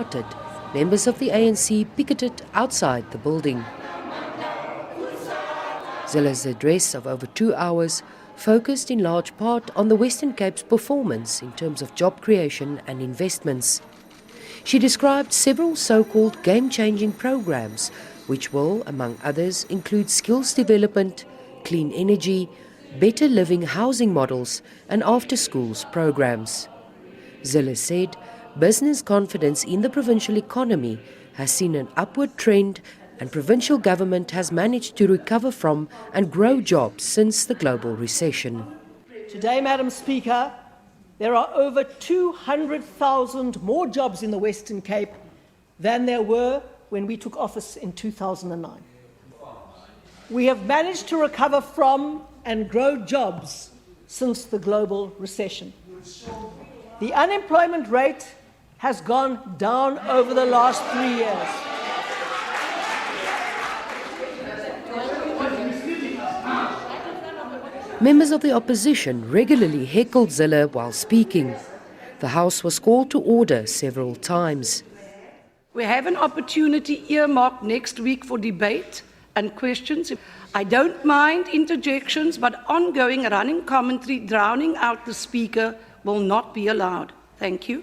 started, members of the ANC picketed outside the building. Zille's address of over 2 hours focused in large part on the Western Cape's performance in terms of job creation and investments. She described several so-called game-changing programs, which will, among others, include skills development, clean energy, better living housing models and after-schools programs. Zille said business confidence in the provincial economy has seen an upward trend and provincial government has managed to recover from and grow jobs since the global recession. Today, Madam Speaker, there are over 200,000 more jobs in the Western Cape than there were when we took office in 2009. We have managed to recover from and grow jobs since the global recession. The unemployment rate has gone down over the last 3 years. Members of the opposition regularly heckled Zille while speaking. The House was called to order several times. We have an opportunity earmarked next week for debate and questions. I don't mind interjections, but ongoing running commentary drowning out the speaker will not be allowed. Thank you.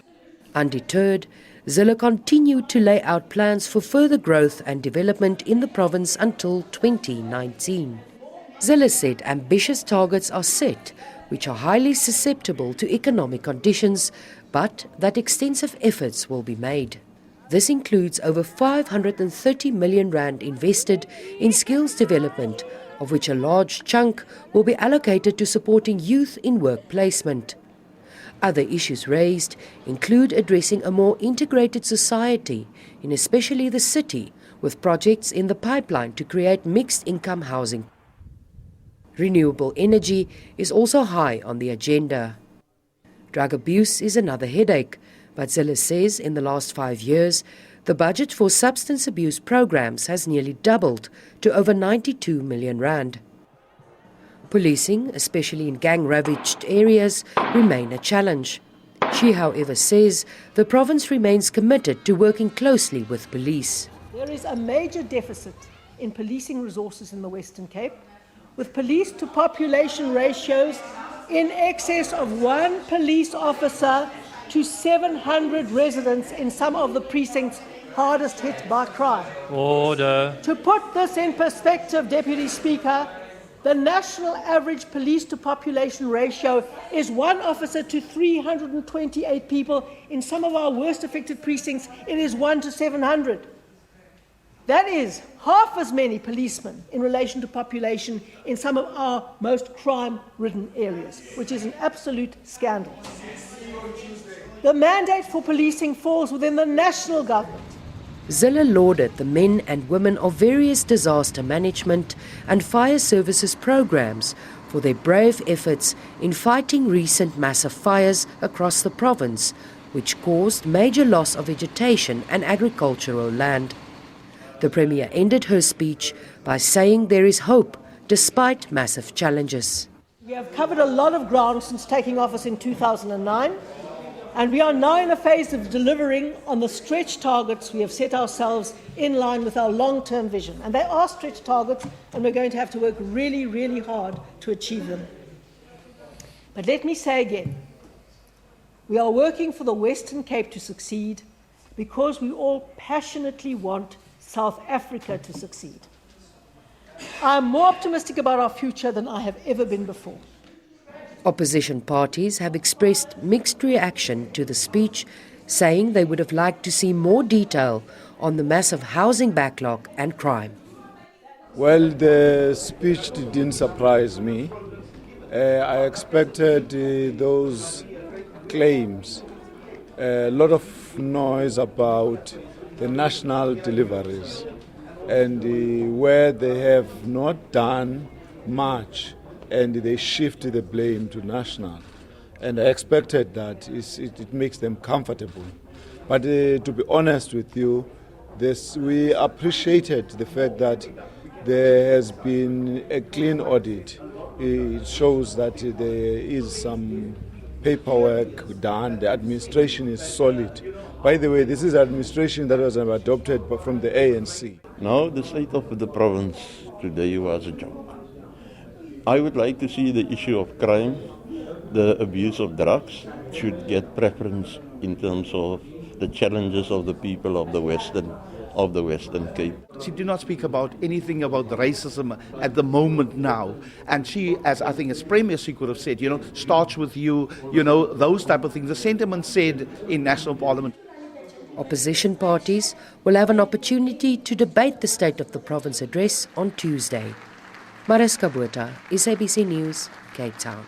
Undeterred, Zille continued to lay out plans for further growth and development in the province until 2019. Zille said ambitious targets are set, which are highly susceptible to economic conditions, but that extensive efforts will be made. This includes over 530 million rand invested in skills development, of which a large chunk will be allocated to supporting youth in work placement. Other issues raised include addressing a more integrated society, in especially the city, with projects in the pipeline to create mixed-income housing. Renewable energy is also high on the agenda. Drug abuse is another headache, but Zille says in the last 5 years, the budget for substance abuse programs has nearly doubled to over 92 million rand. Policing, especially in gang-ravaged areas, remain a challenge. She, however, says the province remains committed to working closely with police. There is a major deficit in policing resources in the Western Cape, with police-to-population ratios in excess of 1 police officer to 700 residents in some of the precincts hardest hit by crime. Order. To put this in perspective, Deputy Speaker, the national average police-to-population ratio is 1 officer to 328 people. In some of our worst affected precincts, it is 1 to 700. That is half as many policemen in relation to population in some of our most crime-ridden areas, which is an absolute scandal. The mandate for policing falls within the national government. Zille lauded the men and women of various disaster management and fire services programs for their brave efforts in fighting recent massive fires across the province, which caused major loss of vegetation and agricultural land. The Premier ended her speech by saying there is hope despite massive challenges. We have covered a lot of ground since taking office in 2009, and we are now in a phase of delivering on the stretch targets we have set ourselves in line with our long-term vision. And they are stretch targets, and we're going to have to work really, really hard to achieve them. But let me say again, we are working for the Western Cape to succeed because we all passionately want South Africa to succeed. I am more optimistic about our future than I have ever been before. Opposition parties have expressed mixed reaction to the speech, saying they would have liked to see more detail on the massive housing backlog and crime. Well, the speech didn't surprise me. I expected those claims, a lot of noise about the national deliveries and where they have not done much and they shift the blame to national. And I expected that it makes them comfortable. But to be honest with you, we appreciated the fact that there has been a clean audit. It shows that there is some paperwork done, the administration is solid. By the way, this is administration that was adopted from the ANC. Now, the state of the province today was a joke. I would like to see the issue of crime, the abuse of drugs, should get preference in terms of the challenges of the people of the Western Cape. She did not speak about anything about the racism at the moment now. And she, as I think as Premier, she could have said, starts with you, those type of things. The sentiment said in National Parliament. Opposition parties will have an opportunity to debate the State of the Province address on Tuesday. Mariska Botha, SABC News, Cape Town.